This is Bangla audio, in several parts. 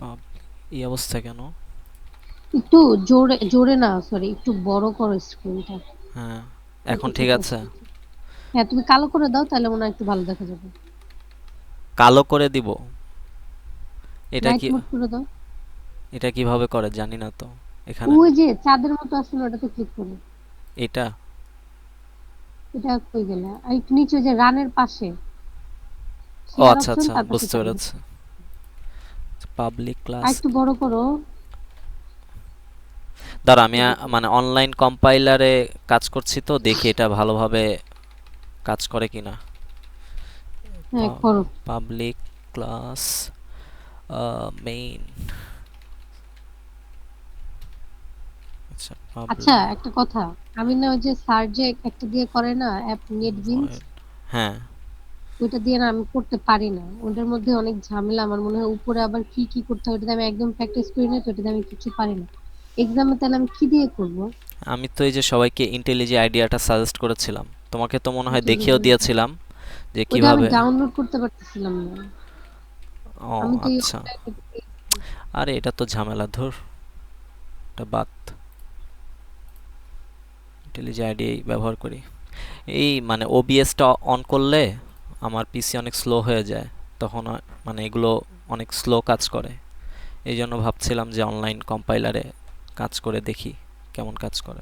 আপ- এই অবস্থা কেন? একটু জোরে জোরে না, সরি, একটু বড় করো স্ক্রিনটা। হ্যাঁ, এত এখন ঠিক ছোট আছে। আসছে। হ্যাঁ, তুমি কালো করে দাও, তাহলে মনে হয় একটু ভালো দেখা যাবে। কালো করে দিব? এটা নাইট কি? মোড করে দাও। এটা কিভাবে করে জানি না তো। এখানে ওই যে চাঁদের মতো আসলে ওটাতে ক্লিক করো। এটা? এটা কই গেলে, আর একটু নিচে ওই যে রানের পাশে ও শেয়ার আচ্ছা অপশন, আচ্ছা, তার পাশে বুঝতে চাঁদের মতো। পেরেছি। পাবলিক আর ক্লাস। একটু বড় করো। দাঁড়া, আমি এই যে, মানে অনলাইন কম্পাইলারে কাজ করছি, তো দেখি এটা ভালোভাবে কাজ করে কিনা। হ্যাঁ করো। Public class main. আচ্ছা, আচ্ছা, পাবলিক একটা কথা, আমি না ওই যে স্যার যে একটা দিয়ে করে না অ্যাপ নেটবিনস, ভয়েড। হ্যাঁ, ওইটা দিয়ে না আমি করতে পারি না। ওটার মধ্যে অনেক ঝামেলা, আমার মনে হয় উপরে আবার কি কি করতে হয়, ওটাতে আমি একদম প্র্যাকটিস করি না, তো ওটাতে আমি কিছু পারি না। এক্সামে তাহলে আমি কি দিয়ে করবো? আমি তো এই যে সবাইকে ইন্টেলিজে আইডিয়াটা সাজেস্ট করেছিলাম, তোমাকে তো মনে হয় দেখিয়েও ইন্টেলিজেন্ট, দিয়েছিলাম যে ওইটা আমি কিভাবে। ডাউনলোড করতে পারতেছিলাম না। ও আমি তো এই আচ্ছা। অনলাইনে, আরে এটা তো ঝামেলা, ধুর, এটা বাদ। ইন্টেলিজে আইডিয়াই ব্যবহার করি। এই মানে ওবিএসটা অন করলে আমার পিসি অনেক স্লো হয়ে যায়, তখন মানে এগুলো অনেক স্লো কাজ করে। এই জন্য ভাবছিলাম যে অনলাইন কম্পাইলারে কাজ করে দেখি কেমন কাজ করে।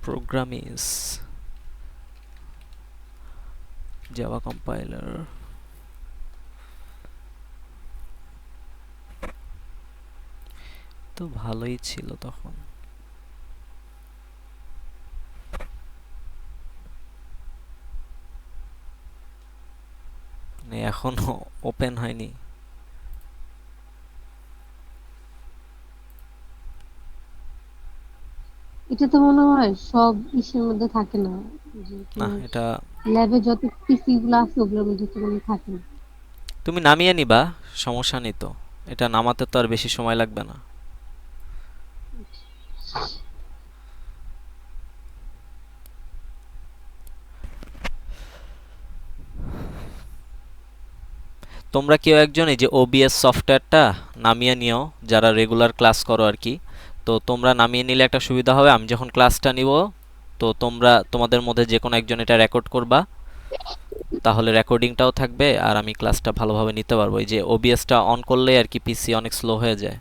Programme is Java compiler. তো ভালোই ছিল তখন। মানে এখনো ওপেন হয়নি। এটা তো মনে হয় সব ইসের মধ্যে থাকে না, যে না, তোমার এটা ল্যাবে যত পিসি গুলো আছে ওগুলোর মধ্যে তো মনে হয় থাকে না। তুমি নামিয়ে নিবা, সমস্যা নেই তো। এটা নামাতে তো আর বেশি সময় লাগবে না। তোমরা কেউ একজন এই যে ওবিএস সফটওয়্যারটা নামিয়ে নিও, যারা রেগুলার ক্লাস করো আর কি। তো তোমরা নামিয়ে নিলে একটা সুবিধা হবে, আমি যখন ক্লাসটা নিব, তো তোমরা তোমাদের মধ্যে যে কোনো একজন এটা রেকর্ড করবা, তাহলে রেকর্ডিংটাও থাকবে আর আমি ক্লাসটা ভালোভাবে নিতে পারবো। এই যে ওবিএসটা অন করলে আর কি পিসি অনেক স্লো হয়ে যায়।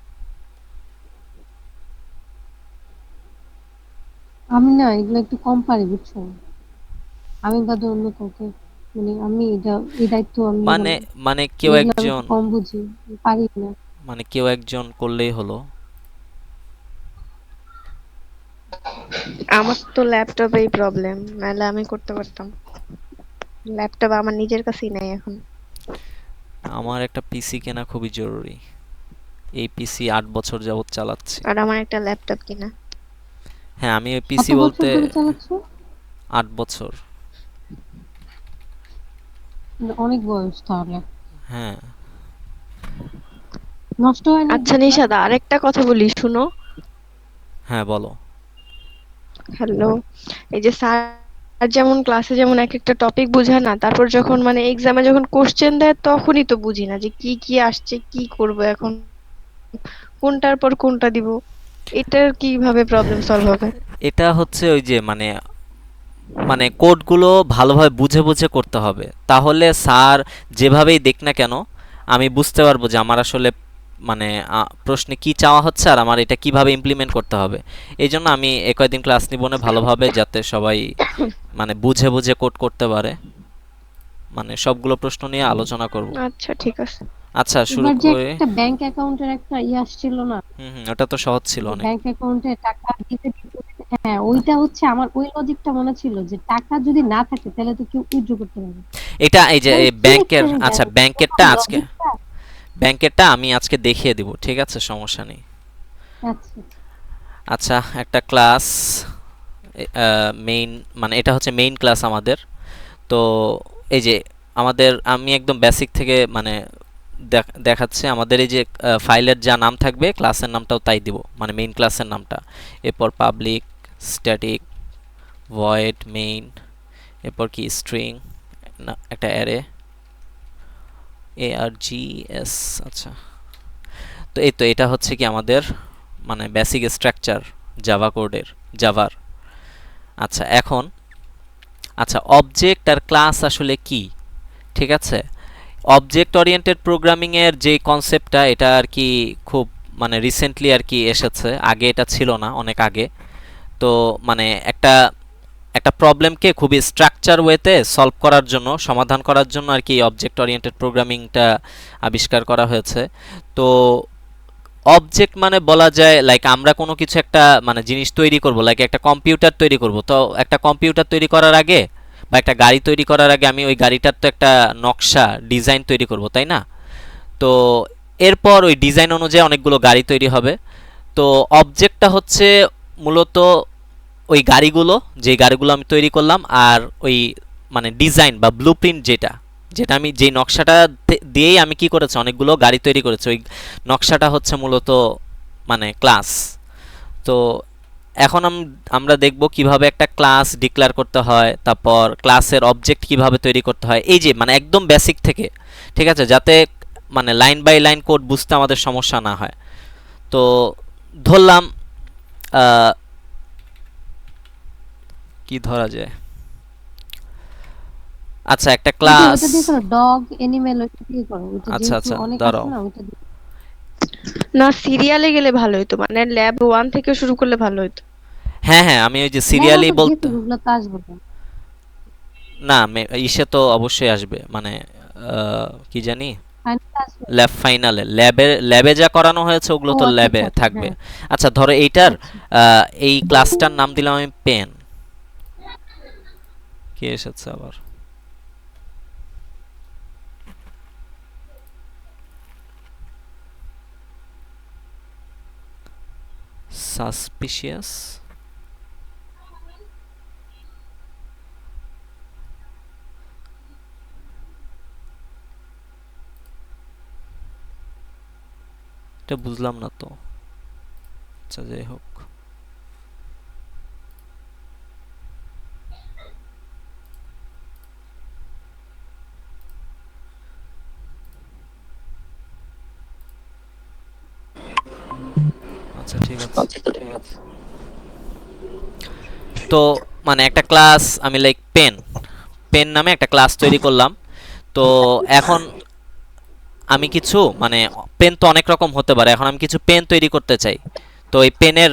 আমি না এগুলো একটু কম পারি, বুঝছো? আমি বাদে অন্য কাউকে, মানে আমি এটা, এই দায়িত্ব আমি নিব মানে না। মানে কেউ এগুলো আমি একটু একজন, কম বুঝি, পারি না। মানে কেউ একজন করলেই হলো। আমার তো ল্যাপটপেই প্রবলেম, নাহলে আমি করতে পারতাম। ল্যাপটপ আমার নিজের কাছেই নাই এখন। আমার একটা পিসি কেনা খুবই জরুরি। এই পিসি 8 বছর যাবত চালাচ্ছি। আর আমার একটা ল্যাপটপ কিনা। হ্যাঁ, আমি ওই কত পিসি বছর বলতে ধরে চালাচ্ছো? 8 বছর। মানে অনেক বয়স তাহলে। হ্যাঁ। নষ্ট হয় না আচ্ছা একবার? নিশাদা, আরেকটা কথা বলি শুনো। হ্যাঁ, বলো। হ্যালো, এই যে স্যার যেমন ক্লাসে যেমন এক একটা টপিক বোঝায় না, তারপর যখন মানে এক্সামে যখন কোশ্চেন দেয় তখনই তো বুঝি না যে কি কি আসছে, কি করব এখন, কোনটার পর কোনটা দিব। এটার কিভাবে প্রবলেম সলভ হবে? এটা হচ্ছে ওই যে মানে মানে কোডগুলো ভালোভাবে বুঝে বুঝে করতে হবে, তাহলে স্যার যেভাবেই দেখ না কেন আমি বুঝতে পারবো যে আমার আসলে মানে প্রশ্নে কি চাওয়া হচ্ছে আর আমার এটা কিভাবে ইমপ্লিমেন্ট করতে হবে। এই জন্য আমি কয়েকদিন ক্লাস নিব না ভালোভাবে, যাতে সবাই মানে বুঝে বুঝে কোড করতে পারে। মানে সবগুলো প্রশ্ন নিয়ে আলোচনা করব। আচ্ছা ঠিক আছে। আচ্ছা, শুরু এবার যে করে। একটা ব্যাংক অ্যাকাউন্টের একটা ইয়ে আসছিল না, হুম হুম, ওটা তো সহজ ছিল যে অনেক। ব্যাংক অ্যাকাউন্টে টাকা দিতে দিতে, হ্যাঁ ওইটা হচ্ছে আমার ওই লজিকটা মনে ছিল যে টাকা যদি না থাকে তাহলে তো কেউ উইথড্র করতে পারবে। এটা এই যে মানে এই কি ব্যাংকের, এক্সপেরিমেন্ট, আচ্ছা ব্যাংকেরটা আজকে, লজিকটা। ব্যাংকেরটা আমি আজকে দেখিয়ে দিব, ঠিক আছে, সমস্যা নেই। আচ্ছা, আচ্ছা, একটা ক্লাস মেইন, মানে এটা হচ্ছে মেইন ক্লাস আমাদের। তো এই যে আমাদের, আমি একদম বেসিক থেকে মানে দেখাচ্ছে আমাদের এই যে ফাইলের যা নাম থাকবে ক্লাসের নামটাও তাই দিব, মানে মেইন ক্লাসের নামটা। এরপর পাবলিক স্ট্যাটিক ভয়েড মেইন, এরপর কি স্ট্রিং, একটা অ্যারে, এ আর জি এস। আচ্ছা, তো এই তো এটা হচ্ছে কি আমাদের মানে বেসিক স্ট্রাকচার জাভা কোডের, জাভার। আচ্ছা এখন, আচ্ছা অবজেক্ট আর ক্লাস আসলে কি, ঠিক আছে? অবজেক্ট ওরিয়েন্টেড প্রোগ্রামিং এর যে কনসেপ্টটা, এটা আর কি খুব মানে রিসেন্টলি আর কি এসেছে, আগে এটা ছিল না, অনেক আগে। তো মানে একটা একটা প্রবলেমকে খুবই স্ট্রাকচার ওয়েতে সলভ করার জন্য, সমাধান করার জন্য আর কি অবজেক্ট ওরিয়েন্টেড প্রোগ্রামিংটা আবিষ্কার করা হয়েছে। তো অবজেক্ট মানে বলা যায় লাইক আমরা কোনো কিছু একটা মানে জিনিস তৈরি করব, লাইক একটা কম্পিউটার তৈরি করব। তো একটা কম্পিউটার তৈরি করার আগে বা একটা গাড়ি তৈরি করার আগে আমি ওই গাড়িটার তো একটা নকশা, ডিজাইন তৈরি করব, তাই না? তো এরপর ওই ডিজাইন অনুযায়ী অনেকগুলো গাড়ি তৈরি হবে। তো অবজেক্টটা হচ্ছে মূলত ওই গাড়িগুলো, যে গাড়িগুলো আমি তৈরি করলাম, আর ওই মানে ডিজাইন বা ব্লুপ্রিন্ট যেটা, যেটা আমি যেই নকশাটা দিয়েই আমি কি করেছি, অনেকগুলো গাড়ি তৈরি করেছি, ওই নকশাটা হচ্ছে মূলত মানে ক্লাস। তো এখন আমরা দেখব কিভাবে একটা ক্লাস ডিক্লেয়ার করতে হয়, তারপর ক্লাসের অবজেক্ট কিভাবে তৈরি করতে হয়, এই যে মানে একদম বেসিক থেকে, ঠিক আছে, যাতে মানে লাইন বাই লাইন কোড বুঝতে আমাদের সমস্যা না হয়। তো ধরলাম আহ, কি ধরা যায়, আচ্ছা একটা ওই যে ক্লাস, ওইটা দিয়ে করো, ডগ এনিমেল, ওইটা দিয়ে করো, ওইটা আচ্ছা যেহেতু আচ্ছা অনেক আছে দাঁড়াও, না, ওইটা দিয়ে। না, সিরিয়ালে গেলে ভালো হতো, মানে ল্যাব 1 থেকে শুরু করলে ভালো হতো। হ্যাঁ হ্যাঁ আমি ওই যে ল্যাবে সিরিয়ালি তো বলতে, দিয়েছে, ওগুলো তো আসবে না। না ইসে তো অবশ্যই আসবে, মানে কি জানি, ফাইনাল আসবে। ল্যাব ফাইনালে, ল্যাবে যা করানো হয়েছে ওগুলো ও তো আচ্ছা ল্যাবে আচ্ছা আচ্ছা, থাকবে। হ্যাঁ। আচ্ছা ধরো এইটার আচ্ছা, এই ক্লাসটার নাম দিলাম আমি পেন। কি এসেছে আবার, সাসপিশিয়াস, এটা বুঝলাম না তো। আচ্ছা যাই হোক, আচ্ছা ঠিক আছে। তো মানে একটা ক্লাস আমি লাইক পেন, পেন নামে একটা ক্লাস তৈরি করলাম। তো এখন আমি কিছু মানে পেন তো অনেক রকম হতে পারে, এখন আমি কিছু পেন তৈরি করতে চাই। তো এই পেনের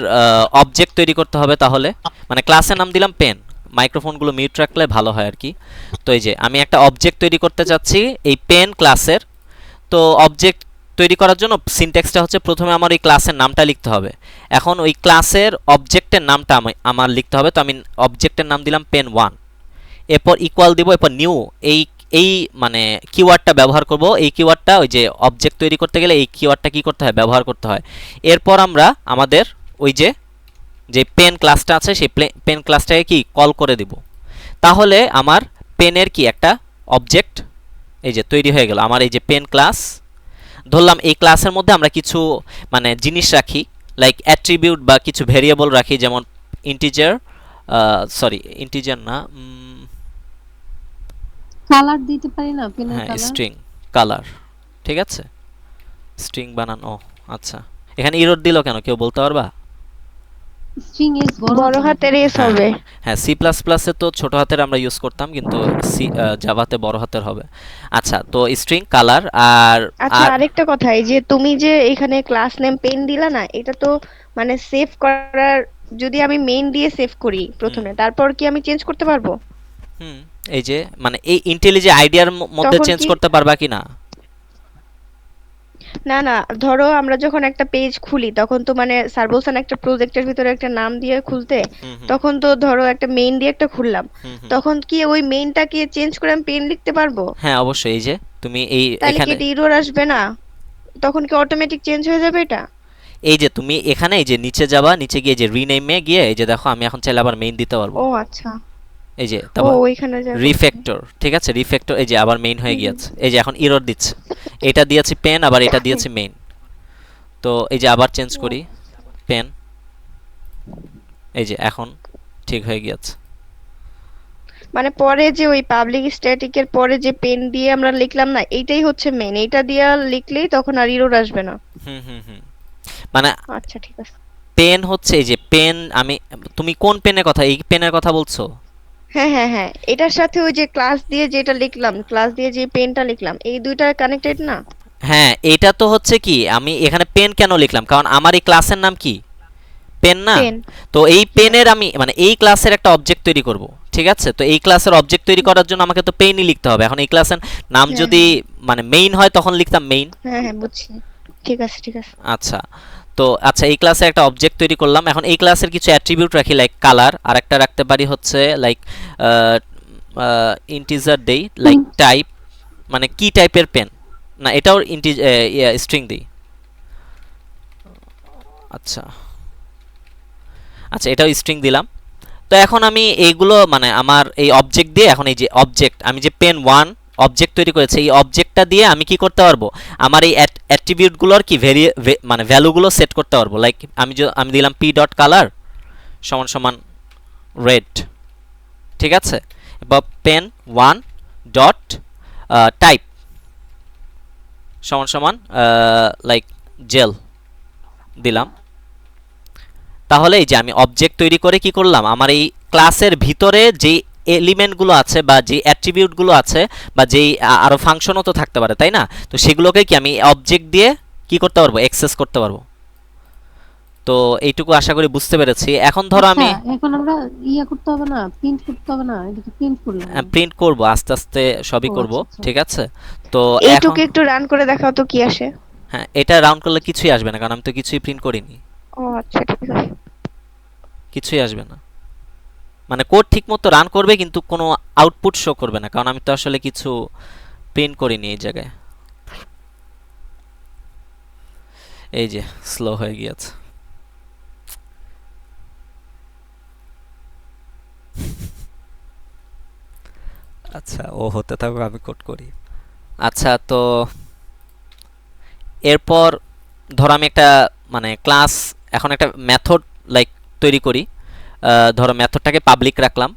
অবজেক্ট তৈরি করতে হবে, তাহলে মানে ক্লাসের নাম দিলাম পেন। মাইক্রোফোনগুলো মিউট রাখলে ভালো হয় আর কি। তো এই যে আমি একটা অবজেক্ট তৈরি করতে চাচ্ছি এই পেন ক্লাসের। তো অবজেক্ট তৈরি করার জন্য সিনট্যাক্সটা হচ্ছে প্রথমে আমার ওই ক্লাসের নামটা লিখতে হবে। এখন ওই ক্লাসের অবজেক্টের নামটা আমার লিখতে হবে। তো আমি অবজেক্টের নাম দিলাম পেন ওয়ান, এরপর ইকুয়াল দিব, এরপর নিউ, এই এই মানে কিওয়ার্ডটা ব্যবহার করব। এই কিওয়ার্ডটা ওই যে অবজেক্ট তৈরি করতে গেলে এই কিওয়ার্ডটা কি করতে হয়, ব্যবহার করতে হয়। এরপর আমরা আমাদের ওই যে যে পেন ক্লাসটা আছে সেই পেন ক্লাসটাকে কি কল করে দিব। তাহলে আমার পেনের কি একটা অবজেক্ট এই যে তৈরি হয়ে গেল, আমার এই যে পেন ক্লাস। ধরলাম এই ক্লাসের মধ্যে আমরা কিছু মানে জিনিস রাখি, লাইক অ্যাট্রিবিউট বা কিছু ভেরিয়েবল রাখি, যেমন ইন্টিজার, সরি ইন্টিজার না, কালার দিতে পারি না, পেনের হ্যাঁ কালার। স্ট্রিং, কালার, ঠিক আছে, স্ট্রিং বানানো। আচ্ছা এখানে ইরর দিল কেন, কেউ বলতে পারবা? স্ট্রিং এস বড় বড় হাতে হবে। হাতের এস হ্যাঁ হবে। হ্যাঁ, সি প্লাস প্লাসে তো ছোট হাতের আমরা ইউজ করতাম, কিন্তু সি জাভাতে বড় হাতের হবে। আচ্ছা তো স্ট্রিং কালার আর আচ্ছা, আর আরেকটা কথা, এই যে তুমি যে এখানে ক্লাস নেম পেন দিলা না, এটা তো মানে সেভ করার, যদি আমি মেইন দিয়ে সেভ করি হুম প্রথমে, তারপর কি আমি চেঞ্জ করতে পারবো? হুম, এই যে মানে এই ইন্টেলিজে আইডিয়ার মধ্যে তখন চেঞ্জ কি? করতে পারবা কি না? না না, ধরো আমরা যখন একটা পেজ খুলি তখন তো মানে স্যার বলছেন একটা প্রজেক্টের ভিতরে একটা নাম দিয়ে খুলতে, হুম হুম তখন তো ধরো একটা মেইন দিয়ে একটা খুললাম, হুম হুম, তখন কি ওই মেইনটাকে চেঞ্জ করে আমি পেন লিখতে পারবো? হ্যাঁ অবশ্যই, এই যে তুমি এই তাহলে কি এখানে, এটা এরর আসবে না? তখন কি অটোমেটিক চেঞ্জ হয়ে যাবে এটা? এই যে তুমি এখানে এই যে নিচে যাবা, নিচে গিয়ে যে রিনেমে গিয়ে এই যে দেখো আমি এখন চাইলে আবার মেইন দিতে পারবো। ও আচ্ছা। এই যে ও, তারপর ওইখানে যা করতে হয়। রিফ্যাক্টর, ঠিক আছে, রিফ্যাক্টর, এই যে আবার মেইন হয়ে হুম হুম। গিয়েছে, এই যে এখন ইরর দিচ্ছে। এটা দিয়েছি পেন, আবার এটা দিয়েছি মেইন। তো এই যে আবার চেঞ্জ করি, পেন, এই যে এখন ঠিক হয়ে গিয়েছে। মানে পরে যে ওই পাবলিক স্ট্যাটিক এর পরে যে পেন দিয়ে আমরা লিখলাম না, এইটাই হচ্ছে মেন, এইটা দিয়ে লিখলেই তখন আর এরর আসবে না। হুম হুম হুম মানে আচ্ছা ঠিক আছে। পেন হচ্ছে এই যে পেন, আমি, তুমি কোন পেনের কথা, এই পেনের কথা বলছো? হ্যাঁ হ্যাঁ হ্যাঁ, এটার সাথে ওই যে ক্লাস দিয়ে যেটা লিখলাম, ক্লাস দিয়ে যে পেনটা লিখলাম, এই দুইটা কানেক্টেড না? হ্যাঁ, এটা তো হচ্ছে কি, আমি এখানে পেন কেন লিখলাম, কারণ আমার এই ক্লাসের নাম কি, পেন না? পেন। তো এই হ্যাঁ। পেনের আমি মানে এই ক্লাসের একটা অবজেক্ট তৈরি করব, ঠিক আছে? তো এই ক্লাসের অবজেক্ট তৈরি করার জন্য আমাকে তো পেইনই লিখতে হবে। এখন এই ক্লাসের নাম হ্যাঁ যদি হ্যাঁ মানে মেইন হয় তখন লিখতাম মেইন। হ্যাঁ হ্যাঁ, বুঝছি। ঠিক আছে ঠিক আছে। আচ্ছা, তো আচ্ছা এই ক্লাসে একটা অবজেক্ট তৈরি করলাম। এখন এই ক্লাসের কিছু অ্যাট্রিবিউট রাখি, লাইক কালার, আর একটা রাখতে পারি হচ্ছে লাইক ইন্টিজার দেই, লাইক টাইপ, মানে কি টাইপের পেন, না এটাও স্ট্রিং দিই। আচ্ছা আচ্ছা, এটাও স্ট্রিং দিলাম। তো এখন আমি এইগুলো মানে আমার এই অবজেক্ট দিয়ে, এখন এই যে অবজেক্ট আমি যে পেন ওয়ান অবজেক্ট তৈরি করেছি, এই অবজেক্টটা দিয়ে আমি কি করতে পারবো, আমার এই অ্যাট্রিবিউটগুলোর কি মানে ভ্যালুগুলো সেট করতে পারবো। লাইক আমি দিলাম পি ডট কালার সমান সমান রেড, ঠিক আছে? বা পেন ওয়ান ডট টাইপ সমান সমান লাইক জেল দিলাম। তাহলে এই যে আমি অবজেক্ট তৈরি করে কি করলাম, আমার এই ক্লাসের ভিতরে যেই এলিমেন্টগুলো আছে বা যে অ্যাট্রিবিউটগুলো আছে বা যেই আরো ফাংশনও তো থাকতে পারে, তাই না? তো সেগুলোকে কি আমি অবজেক্ট দিয়ে কি করতে পারবো, অ্যাক্সেস করতে পারবো। তো এইটুকু আশা করি বুঝতে পেরেছি। এখন ধরো আচ্ছা, আমি এখন আমরা ইয়া করতে হবে না, প্রিন্ট করতে হবে না? এটা তো প্রিন্ট করলাম আমি। প্রিন্ট করব, আস্তে আস্তে সবই ও করব, আচ্ছা আচ্ছা। ঠিক আছে? তো এখন এইটুকু একটু রান করে দেখাও তো কি আসে। হ্যাঁ, এটা রাউন্ড করলে কিছুই আসবে না, কারণ আমি তো কিছুই প্রিন্ট করিনি, ও আচ্ছা ঠিক আছে। কিছুই আসবে না। মানে কোড ঠিকমতো রান করবে কিন্তু কোনো আউটপুট শো করবে না, কারণ আমি তো আসলে কিছু প্রিন্ট করিনি এই জায়গায়। এই যে স্লো হয়ে গিয়েছে। আচ্ছা, ও হতে থাকুক, আমি কোড করি। আচ্ছা, তো এরপর ধরো আমি একটা মানে ক্লাস, এখন একটা মেথড লাইক তৈরি করি। ধরো মেথডটাকে পাবলিক রাখলাম,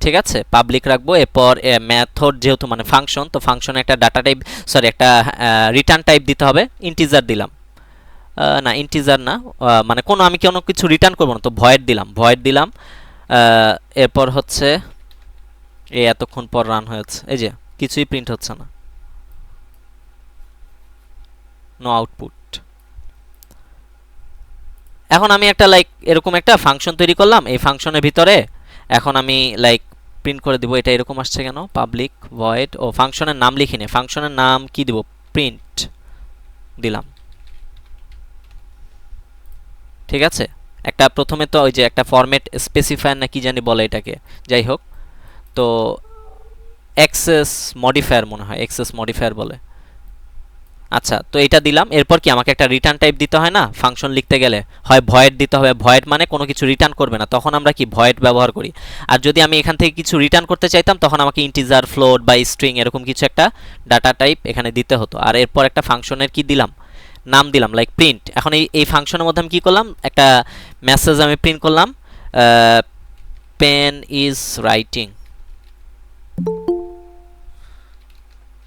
ঠিক আছে? পাবলিক রাখবো। এরপর মেথড যেহেতু মানে ফাংশন, তো ফাংশনে একটা ডাটা টাইপ, সরি একটা রিটার্ন টাইপ দিতে হবে। ইন্টিজার দিলাম, না ইন্টিজার না, মানে আমি কোনো কিছু রিটার্ন করবো না, তো ভয়েড দিলাম, ভয়েড দিলাম। এরপর হচ্ছে এই এতক্ষণ পর রান হয়েছে, এই যে কিছুই প্রিন্ট হচ্ছে না, নো আউটপুট। এখন আমি একটা লাইক এরকম একটা ফাংশন তৈরি করলাম, এই ফাংশনের ভিতরে এখন আমি লাইক প্রিন্ট করে দিব। এটা এরকম আসছে কেন, পাবলিক ভয়েড, ও ফাংশনের নাম লিখিনি, ফাংশনের নাম কি দিব, প্রিন্ট দিলাম, ঠিক আছে? একটা প্রথমে তো ওই যে একটা ফরম্যাট স্পেসিফায়ার না কি জানি বলে এটাকে, যাই হোক। তো এক্সেস মডিফায়ার মনে হয়, এক্সেস মডিফায়ার বলে। আচ্ছা, তো এটা দিলাম। এরপর কি আমাকে একটা রিটার্ন টাইপ দিতে হয় না ফাংশন লিখতে গেলে, হয় ভয়েড দিতে হবে, ভয়েড মানে কোনো কিছু রিটার্ন করবে না, তখন আমরা কি ভয়েড ব্যবহার করি। আর যদি আমি এখান থেকে কিছু রিটার্ন করতে চাইতাম তখন আমাকে ইন্টিজার, ফ্লোট বা স্ট্রিং এরকম কিছু একটা ডাটা টাইপ এখানে দিতে হতো। আর এরপর একটা ফাংশনের কি দিলাম, নাম দিলাম লাইক প্রিন্ট। এখন এই ফাংশনের মধ্যে আমি কি করলাম, একটা মেসেজ আমি প্রিন্ট করলাম, পেন ইজ রাইটিং,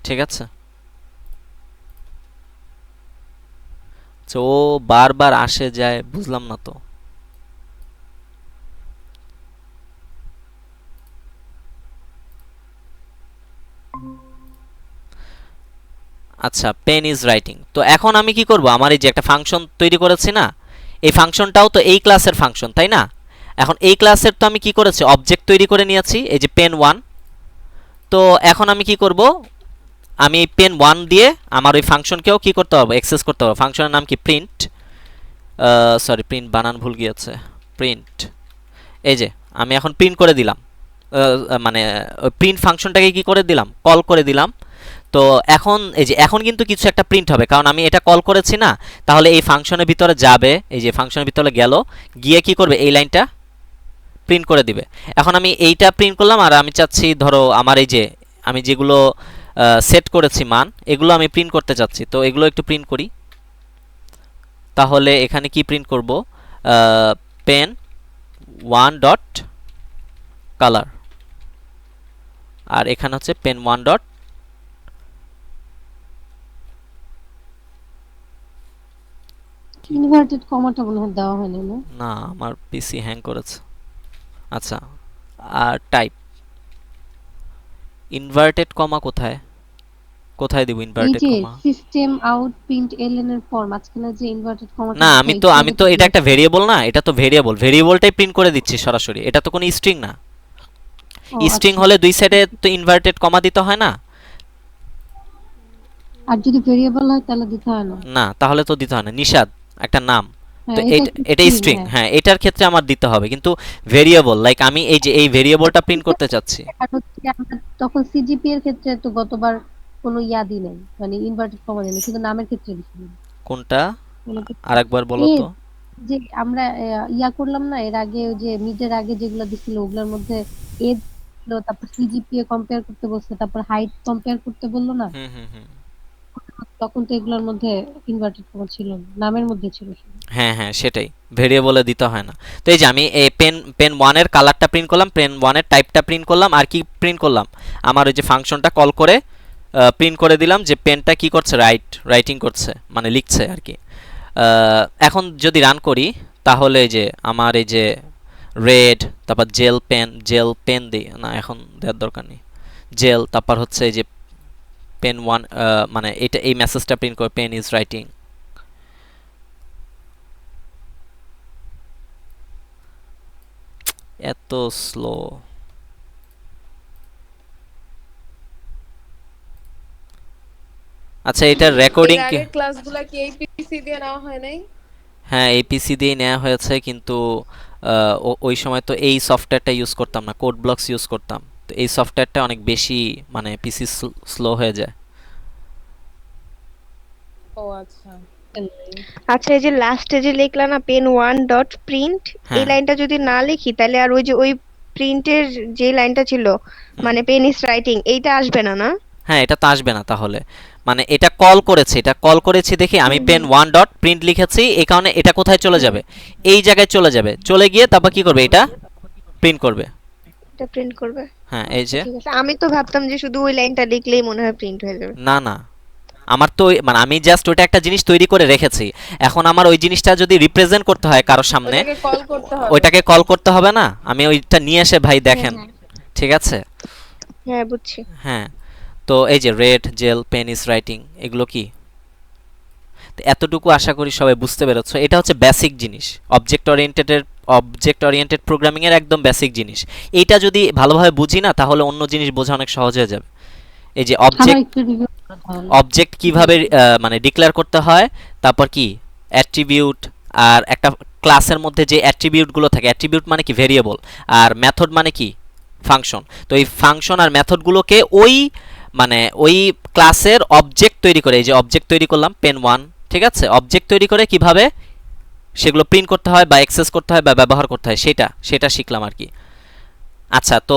ঠিক আছে? তো ও বারবার আসে যায়, বুঝলাম না তো। আচ্ছা, পেন ইজ রাইটিং। তো এখন আমি কি করব, আমার এই যে একটা ফাংশন তৈরি করেছি না, এই ফাংশনটাও তো এই ক্লাসের ফাংশন, তাই না? এখন এই ক্লাসের তো আমি কি করেছি, অবজেক্ট তৈরি করে নিয়েছি, এই যে পেন ওয়ান। তো এখন আমি কি করব, আমি এই পেন ওয়ান দিয়ে আমার ওই ফাংশনকেও কি করতে পারবো, অ্যাক্সেস করতে পারবো। ফাংশনের নাম কি, প্রিন্ট, সরি প্রিন্ট বানান ভুল গিয়েছে, প্রিন্ট। এই যে আমি এখন প্রিন্ট করে দিলাম, মানে প্রিন্ট ফাংশনটাকে কি করে দিলাম, কল করে দিলাম। তো এখন এই যে এখন কিন্তু কিছু একটা প্রিন্ট হবে, কারণ আমি এটা কল করেছি না। তাহলে এই ফাংশনের ভিতরে যাবে, এই যে ফাংশনের ভিতরে গেল, গিয়ে কি করবে, এই লাইনটা প্রিন্ট করে দিবে। এখন আমি এইটা প্রিন্ট করলাম, আর আমি চাচ্ছি ধরো আমার এই যে আমি যেগুলো সেট করেছি মান, এগুলো আমি প্রিন্ট করতে চাচ্ছি। তো এগুলো একটু প্রিন্ট করি। তাহলে এখানে কি প্রিন্ট করব, পেন ওয়ান ডট কালার, আর এখানে হচ্ছে পেন ওয়ান ডট ইনভার্টেড কমাটা মনে হয় দেওয়া হয়নি না? না, আমার পিসি হ্যাং করেছে। আচ্ছা, আর টাইপ ইনভার্টেড কমা কোথায়? কোথায় দিব এই ইনভার্টেড যে কমা? সিস্টেম আউট প্রিন্ট এলএন এর পর মাঝখানে যে ইনভার্টেড কমাটা না, দিতে আমি হয় তো এখানে আমি তো তো কিছু এটা একটা লেখা নেই। ভেরিয়েবল না, এটা তো ভেরিয়েবলটাই প্রিন্ট করে দিচ্ছি সরাসরি, এটা তো কোনো স্ট্রিং না। ও স্ট্রিং আচ্ছা। হলে দুই সাইডে তো ইনভার্টেড কমা দিতে হয় না। আর যদি ভেরিয়েবল হয় তাহলে দিতে হয় না? না, তাহলে তো দিতে হয় না, নিষাদ একটা নাম। তো হ্যাঁ, এটা এটা একটা এটা স্ট্রিং, স্ট্রিং, হ্যাঁ। হ্যাঁ, এটার ক্ষেত্রে আমার দিতে হবে, কিন্তু ভেরিয়েবল লাইক আমি এই যে এই ভেরিয়েবলটা প্রিন্ট করতে চাচ্ছি। আর হচ্ছে আমরা তখন সিজিপি এর ক্ষেত্রে তো গতবার কোনো ইয়া দিই নাই, মানে ইনভার্টেড কমা দিই নাই, শুধু নামের ক্ষেত্রে দিছিলাম। কোনটা? মনে পড়ছে? আরেকবার বলো এ তো। যে আমরা ইয়া করলাম না এর আগে, ওই যে মিডের আগে যেগুলো দিছিল ওগুলোর মধ্যে এ ছিল, তারপর সিজিপিএ কম্পেয়ার করতে বলছে, তারপর হাইট কম্পেয়ার করতে বললো না, হুম, হুম, হুম। তখন তো এগুলোর মধ্যে ইনভার্টেড কমা ছিল না, নামের মধ্যে ছিল শুধু। হ্যাঁ, হ্যাঁ, সেটাই, ভেরিয়েবলে দিতে হয় না। তো এই যে আমি এই পেন ওয়ান এর কালারটা প্রিন্ট করলাম, পেন ওয়ান এর টাইপটা প্রিন্ট করলাম, আর কি প্রিন্ট করলাম, আমার ওই যে ফাংশনটা কল করে প্রিন্ট করে দিলাম যে পেনটা কি করছে, রাইটিং করছে, মানে লিখছে আর কি। এখন যদি রান করি, তাহলে এই যে আমার এই যে রেড, তারপর জেল পেন দিই না, এখন দেওয়ার দরকার নেই। জেল, তারপর হচ্ছে এই যে পেন ওয়ান, মানে এটা এই মেসেজটা প্রিন্ট করে পেন ইজ রাইটিং। এত স্লো। আচ্ছা, এটার এর রেকর্ডিং কি? আগের ক্লাসগুলা কি এই পিসি দিয়ে নেওয়া হয় নাই? হ্যাঁ, এপিসি দিয়ে নেওয়া হয়েছে, কিন্তু ওই সময় তো এই সফটওয়্যারটা ইউজ করতাম না, কোড ব্লকস ইউজ করতাম। তো এই সফটওয়্যারটা অনেক বেশি, মানে পিসি স্লো হয়ে যায়। ও আচ্ছা। আচ্ছা, এই যে লাস্টে যে লিখলা না পেন ওয়ান ডট প্রিন্ট, এই হ্যাঁ। লাইনটা যদি না লিখি তাহলে আর ওই যে ওই প্রিন্টের যে লাইনটা ছিল, হুম। মানে পেন ইজ রাইটিং, এইটা আসবে না না? হ্যাঁ, এটা তো আসবে না তাহলে। মানে এটা কল করেছি দেখি আমি হুম পেন হুম ওয়ান ডট প্রিন্ট লিখেছি, এই কারণে এটা কোথায় চলে হুম যাবে? এই জায়গায় চলে যাবে, চলে গিয়ে তারপর কি করবে, এটা প্রিন্ট করবে। এটা প্রিন্ট করবে। হ্যাঁ, এই আচ্ছা যে। ঠিক আছে, আমি তো ভাবতাম যে শুধু ওই লাইনটা লিখলেই মনে হয় প্রিন্ট হয়ে যাবে। না, না, আমার তো মানে আমি জাস্ট ওইটা একটা জিনিস তৈরি করে রেখেছি। এখন আমার ওই জিনিসটা যদি রিপ্রেজেন্ট করতে হয় কারোর সামনে, ওটাকে কল করতে হবে। ওইটাকে কল করতে হবে না, আমি ওইটা নিয়ে এসে ভাই হ্যাঁ দেখেন। হ্যাঁ ঠিক আছে। হ্যাঁ, বুঝছি। হ্যাঁ। তো এই যে red, gel, pen is writing, এগুলো কি? তো এতটুকু আশা করি সবাই বুঝতে পেরেছো, এটা হচ্ছে বেসিক জিনিস। অবজেক্ট ওরিয়েন্টেড প্রোগ্রামিং এর একদম বেসিক জিনিস। এইটা যদি ভালোভাবে বুঝি না, তাহলে অন্য জিনিস বোঝা অনেক সহজ হয়ে যাবে। এই যে আবার অবজেক্ট একটু রিভিউ করো তাহলে। অবজেক্ট কিভাবে মানে ডিক্লেয়ার করতে হয়, তারপর কি অ্যাট্রিবিউট, আর একটা ক্লাসের মধ্যে যে অ্যাট্রিবিউটগুলো থাকে, অ্যাট্রিবিউট মানে কি ভেরিয়েবল, আর মেথড মানে কি ফাংশন। তো এই ফাংশন আর মেথডগুলোকে মানে ওই ক্লাসের অবজেক্ট তৈরি করে, এই যে অবজেক্ট তৈরি করলাম পেন ওয়ান, ঠিক আছে, অবজেক্ট তৈরি করে কিভাবে সেগুলো প্রিন্ট করতে হয় বা অ্যাক্সেস করতে হয় বা ব্যবহার করতে হয়, সেটা শিখলাম আর কি। আচ্ছা, তো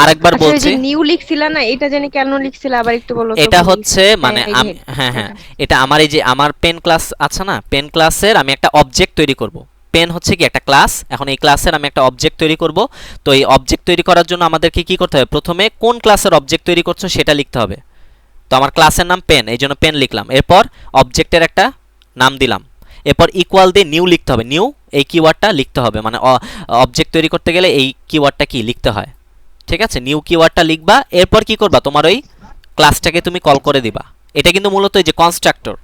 আরেকবার আচ্ছা, ওই যে বলছি। নিউ লিখছিলা না, এটা জানি কেন লিখছিলা, আবার একটু বলো তো, এটা ভুলে গেছি। হচ্ছে হ্যাঁ মানে এই যে আমি, হ্যাঁ, হ্যাঁ, এটা। এটা আমার এই যে আমার পেন ক্লাস আছে না, পেন ক্লাসের আমি একটা অবজেক্ট তৈরি করব। পেন হচ্ছে কি একটা ক্লাস, এখন এই ক্লাসের আমি একটা অবজেক্ট তৈরি করব। তো এই অবজেক্ট তৈরি করার জন্য আমাদেরকে কি করতে হবে, প্রথমে কোন ক্লাসের অবজেক্ট তৈরি করছো সেটা লিখতে হবে। তো আমার ক্লাসের নাম পেন, এই জন্য পেন লিখলাম, এরপর অবজেক্টের একটা নাম দিলাম, এরপর ইকুয়াল দিয়ে নিউ লিখতে হবে, নিউ এই কিওয়ার্ডটা লিখতে হবে, মানে অবজেক্ট তৈরি করতে গেলে এই কিওয়ার্ডটা কি লিখতে হয়। ঠিক আছে, নিউ কিওয়ার্ডটা লিখবা, এরপর কি করবা, তোমার ওই ক্লাসটাকে তুমি কল করে দিবা। এটা কিন্তু মূলত এই যে কনস্ট্রাক্টর,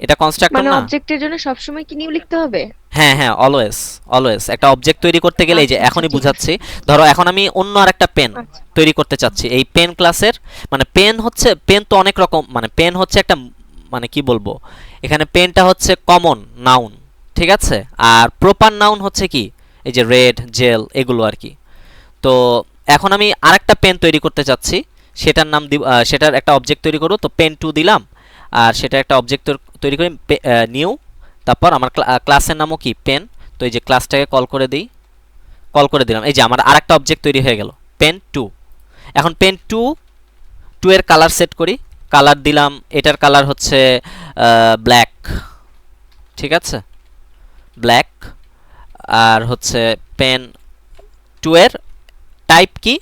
এটা কনস্ট্রাক্টর মানে না। অবজেক্টের জন্য সবসময় কি নিউ লিখতে হবে? হ্যাঁ, হ্যাঁ, অলওয়েজ, অলওয়েজ একটা অবজেক্ট তৈরি করতে গেলে, এই যে আচ্ছা আচ্ছা, এখনই ঠিক আছে। বুঝাচ্ছি। ধরো এখন আমি অন্য আরেকটা পেন আচ্ছা তৈরি করতে চাচ্ছি, এই পেন ক্লাসের, মানে পেন তো অনেক রকম, মানে পেন হচ্ছে একটা, মানে কি বলবো, এখানে পেনটা হচ্ছে কমন নাউন, ঠিক আছে, আর প্রপার নাউন হচ্ছে কি এই যে রেড, জেল, এগুলো আর কি। তো এখন আমি আরেকটা পেন তৈরি করতে চাচ্ছি, সেটার নাম দিব, সেটার একটা অবজেক্ট তৈরি করব, তো পেন টু দিলাম, আর সেটা একটা অবজেক্ট তৈরি করে নিউ, তারপর আমার ক্লাসের নামও কি পেন। তো এই যে ক্লাসটাকে কল করে দিলাম, এই যে আমার আরেকটা অবজেক্ট তৈরি হয়ে গেল, পেন টু। এখন পেন টু এর কালার সেট করি, কালার দিলাম, এটার কালার হচ্ছে ব্ল্যাক, ঠিক আছে, ব্ল্যাক। আর হচ্ছে পেন টু এর টাইপ কি,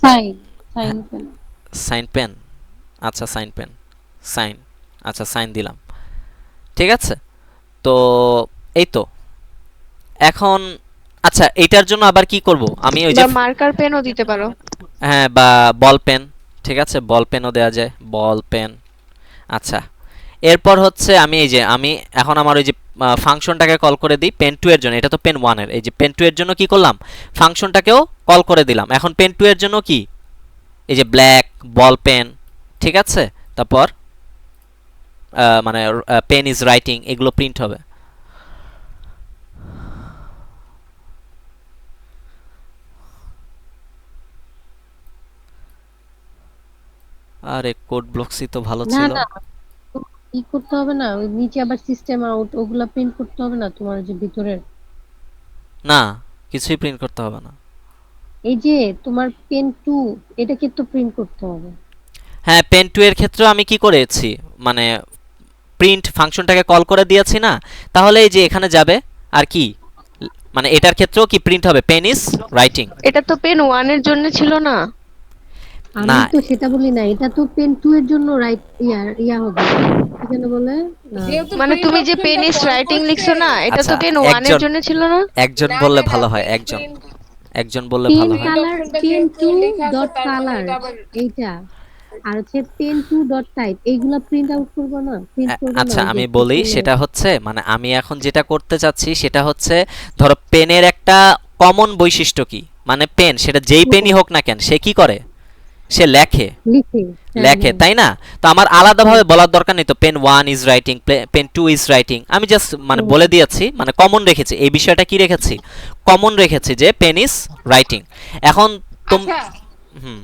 sign, sign pen. Sign pen. আচ্ছা, সাইন পেন, সাইন, আচ্ছা সাইন দিলাম, ঠিক আছে। তো এই তো এখন আচ্ছা এটার জন্য আবার কি করব আমি ওই যে বা মার্কার পেনও দিতে পারো। হ্যাঁ বা বল পেন, ঠিক আছে বল পেনও দেওয়া যায়, বল পেন। আচ্ছা এরপর হচ্ছে আমি এই যে আমি এখন আমার ওই যে ফাংশনটাকে কল করে দিই পেন টু এর জন্য, এটা তো পেন ওয়ান এর, এই যে পেন টু এর জন্য কি করলাম ফাংশনটাকেও কল করে দিলাম। এখন পেন টু এর জন্য কি এই যে ব্ল্যাক বল পেন, ঠিক আছে। তারপর মানে পেন ইজ রাইটিং এগুলো প্রিন্ট হবে। আরে কোড ব্লকসই তো ভালো না ছিল। না, ই করতে হবে না, ওই নিচে আবার সিস্টেম আউট ওগুলা প্রিন্ট করতে হবে না তোমার যে ভিতরের। না কিছুই প্রিন্ট করতে হবে না। এই যে তোমার পেন টু, এটাকে তো প্রিন্ট করতে হবে। হ্যাঁ পেন টু এর ক্ষেত্রেও আমি কি করেছি মানে প্রিন্ট ফাংশনটাকে কল করে দিয়েছি না, তাহলে এই যে এখানে যাবে আর কি মানে এটার ক্ষেত্রেও কি প্রিন্ট হবে পেন ইজ রাইটিং। এটা তো পেন 1 এর জন্য ছিল না? আমি না তো সেটা বলি না, এটা তো পেন টু এর জন্য রাইট ইয়া হবে, কি যেন বলে, যেহেতু মানে প্রিন্ট তুমি যে পেন অপশনটা ইজ কল রাইটিং করছে, লিখছো না, এটা তো আচ্ছা পেন 1 এর একজন জন্য ছিল না? একজন না বললে না না ভালো হয়, পেন একজন প্রিন্ট একজন বললে পেন ভালো হয়। প্রিন্ট কালার, অপশনটা পেন যেহেতু টু লেখা আছে ডট তার মানে কালার, এটা আবার এইটা। আর হচ্ছে পেন টু ডট টাইপ, এইগুলা প্রিন্ট আউট করবো না, প্রিন্ট করবো না আচ্ছা ওই যে আমি কি বলি বলে। সেটা হচ্ছে মানে আমি এখন যেটা করতে চাচ্ছি সেটা হচ্ছে ধরো পেনের একটা কমন বৈশিষ্ট্য কি মানে পেন সেটা যেই পেনই হোক না কেন সে কি করে সে লেখে, লিখে, হ্যাঁ লেখে হ্যাঁ তাই না। তো আমার আলাদাভাবে বলার দরকার নেই তো pen one is writing pen two is writing, আমি জাস্ট মানে হুম। বলে দিয়েছি মানে কমন রেখেছি এই বিষয়টা কি রেখেছি কমন রেখেছি যে পেন ইজ রাইটিং। এখন তুম আচ্ছা হুম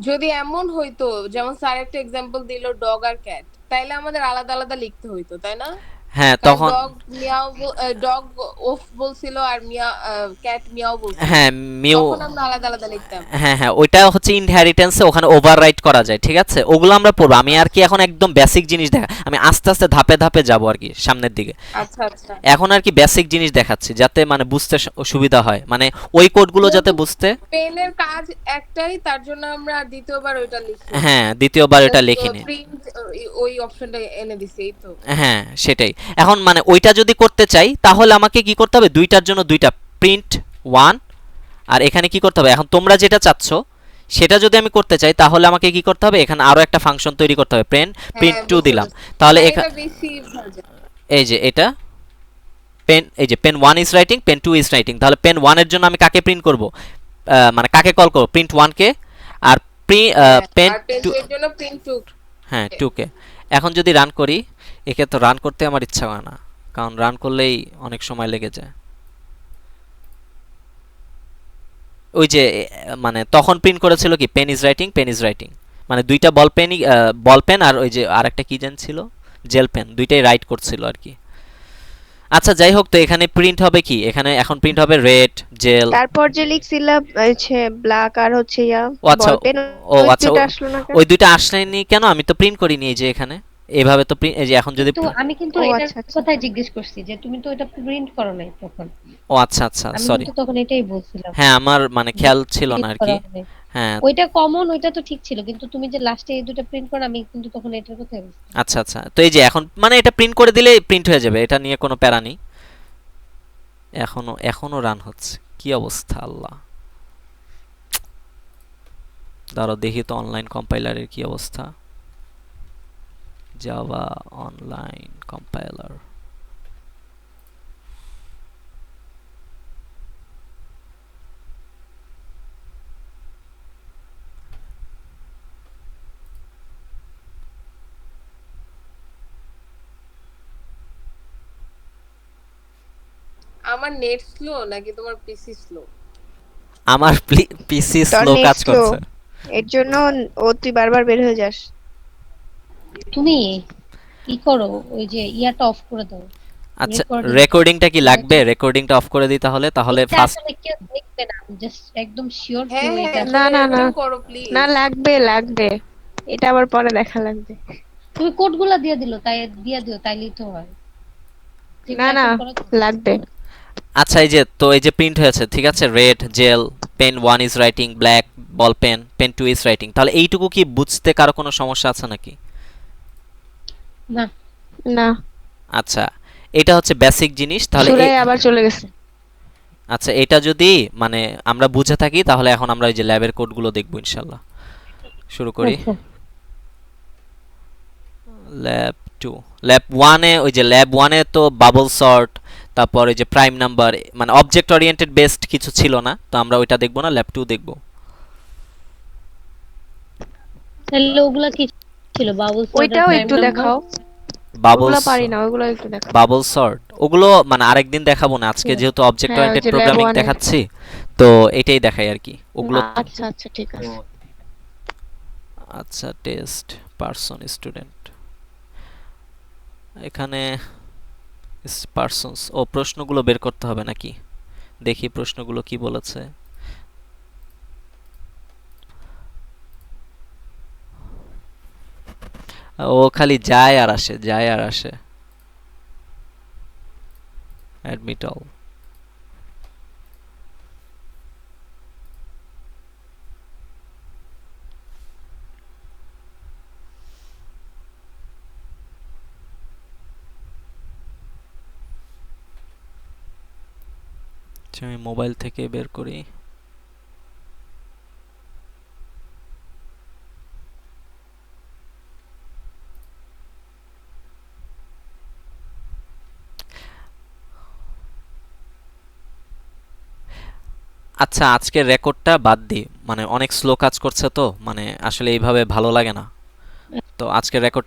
যদি এমন হইতো যেমন স্যার একটা এক্সাম্পল দিল ডগ আর ক্যাট, তাইলে আমাদের আলাদা আলাদা লিখতে হইতো তাই না? হ্যাঁ কারণ তখন ডগ মিয়াও ডগ ওফ বলছিল আর ক্যাট মিয়াও বলছিল, হ্যাঁ মিউ তখন আমরা আলাদা আলাদা লিখতাম। হ্যাঁ হ্যাঁ ওইটা হচ্ছে ইনহেরিটেন্সে ওখানে ওভাররাইট করা যায়, ঠিক আছে ওগুলো আমরা পড়বো। আমি আর কি এখন একদম বেসিক জিনিস দেখা, আমি আস্তে আস্তে ধাপে ধাপে যাব আর কি সামনের দিকে। আচ্ছা আচ্ছা, এখন আর কি বেসিক জিনিস দেখাচ্ছি যাতে মানে বুঝতে সুবিধা হয় মানে ওই কোডগুলো যাতে যেহেতু বুঝতে। পেনের কাজ একটাই তার জন্য আমরা আর দ্বিতীয়বার ওইটা লিখি না, হ্যাঁ দ্বিতীয়বার এটা জাস্ট লিখিনি। প্রিন্ট ওই অপশনটা এনে দিছি এই তো। হ্যাঁ সেটাই। এখন মানে ওইটা যদি করতে চাই তাহলে আমাকে কি করতে হবে দুইটার জন্য দুইটা প্রিন্ট ওয়ান আর এখানে কি করতে হবে এখন তোমরা যেটা চাচ্ছ সেটা যদি আমি করতে চাই তাহলে আমাকে কি করতে হবে এখানে আরো একটা ফাংশন তৈরি করতে হবে প্রিন্ট হ্যাঁ টু বুঝতে দিলাম। পারছি, তাহলে আর এখানে এটা বেশি মজা। এই যে এটা পেন এই যে pen one is writing pen two is writing, তাহলে পেন ওয়ানের জন্য আমি কাকে প্রিন্ট করব মানে কাকে কল করব প্রিন্ট ওয়ানকে আর হ্যাঁ, পেন আর পেন টু এর জন্য প্রিন্ট টু। হ্যাঁ টুকে। এখন যদি রান করি একে তো রান করতে আমার ইচ্ছা হয় না কারণ রান করলেই অনেক সময় লেগে যায়। ওই যে মানে তখন প্রিন্ট করেছিল কি pen is writing pen is writing মানে দুইটা বল পেনই বল পেন আর ওই যে আরেকটা কি জান ছিল জেল পেন দুইটাই রাইট করছিল আর কি। আচ্ছা যাই হোক তো এখানে প্রিন্ট হবে কি এখানে এখন প্রিন্ট হবে রেড জেল। তারপর যে লিখছিলাম হচ্ছে ব্ল্যাক আর হচ্ছে ইয়া ও আচ্ছা বল পেন, ও ওই আচ্ছা দুইটা আসলো না কেন? ওই দুইটা আসলেনি কেন আমি তো প্রিন্ট করিনি এই যে এখানে এভাবে তো এই যে এখন যদি কিন্তু আমি কিন্তু ও এটার আচ্ছা আচ্ছা, কথাই জিজ্ঞেস করছি যে তুমি তো এটা প্রিন্ট করো নাই তখন। ও আচ্ছা আচ্ছা আমি সরি। কিন্তু তখন এটাই বলছিলাম হ্যাঁ আমার মানে যে খেয়াল ছিল না প্রিন্ট আর কি। করা হবে। হ্যাঁ ওইটা কমন, ওইটা তো ঠিক ছিল, কিন্তু তুমি যে লাস্টে এই দুটো প্রিন্ট করো, আমি কিন্তু তখন এটার কথাই বলছিলাম। আচ্ছা আচ্ছা তো এই যে এখন মানে এটা প্রিন্ট করে দিলে প্রিন্ট হয়ে যাবে এটা নিয়ে কোনো প্যারা নেই। এখনো এখনো রান হচ্ছে কি অবস্থা আল্লাহ। দাঁড়াও দেখি তো অনলাইন কম্পাইলারের কি অবস্থা। জাভা অনলাইন কম্পাইলার আমার নেট স্লো নাকি তোমার পিসি স্লো? আমার পিসি তোর স্লো নেট কাজ স্লো, করছে। এর জন্য ও তুই বারবার বের হয়ে যাস। তুমি কি করো, ওই যে ইয়াটা অফ করে দাও, আচ্ছা রেকর্ডিং। রেকর্ডিংটা কি লাগবে রেকর্ডিংটা অফ করে দিই তাহলে তাহলে এটা ফার্স্ট। আসলে কেউ দেখবে না, জাস্ট একদম শিওর হ্যাঁ তুমি হ্যাঁ এটা। না না না এরকম করো প্লিজ। না, লাগবে লাগবে, এটা আবার পরে দেখা লাগবে। তুমি কোডগুলা দিয়ে দিলো, তাই দিয়ে দিও, তাইলেই তো হয়। না যেগুলো না, এখন করো তো। লাগবে। আচ্ছা এই যে তো এই যে প্রিন্ট হয়েছে ঠিক আছে red gel pen one is writing black ball pen pen two is writing, তাহলে এইটুকু কি বুঝতে কারো কোনো সমস্যা আছে নাকি? না। না, আচ্ছা, এটা হচ্ছে বেসিক জিনিস। তাহলে সুরাই আবার চলে গেছে। আচ্ছা, এটা যদি মানে আমরা বুঝে থাকি, তাহলে এখন আমরা ওই যে ল্যাবের কোডগুলো দেখবো ইনশাল্লাহ। শুরু করি। আচ্ছা, ল্যাব টু, ল্যাব ওয়ানে, ওই যে ল্যাব ওয়ানে তো বাবল সর্ট, তারপর ওই যে প্রাইম নাম্বার, মানে অবজেক্ট ওরিয়েন্টেড বেসড কিছু ছিল না, তো আমরা ওইটা দেখবো না, ল্যাব টু দেখবো। তাহলে ওগুলা কি ছিল? বাবল সর্ট আর ওইটাও প্রাইম একটু নাম্বার? দেখাও। বাবল ওগুলা পারি না, ওগুলো একটু দেখাও। বাবল সর্ট ওগুলো মানে আরেকদিন দেখাবো না, আজকে যেহেতু অবজেক্ট হ্যাঁ, ওই ওরিয়েন্টেড যে ল্যাব প্রোগ্রামিং ওয়ানের। দেখাচ্ছি, তো এটাই দেখাই আর কি ওগুলো। আচ্ছা আচ্ছা, ঠিক আছে। আচ্ছা, টেস্ট পারসন স্টুডেন্ট, এখানে পারসনস, ও প্রশ্নগুলো বের করতে হবে নাকি? দেখি প্রশ্নগুলো কি বলেছে। ও খালি যায় আর আসে, যায় আর আসে। Admit all. আচ্ছা, আমি মোবাইল থেকে বের করি। আচ্ছা, আজকের রেকর্ডটা বাদ দিই, মানে অনেক স্লো কাজ করছে, তো মানে আসলে এইভাবে ভালো লাগে না, তো আজকের রেকর্ড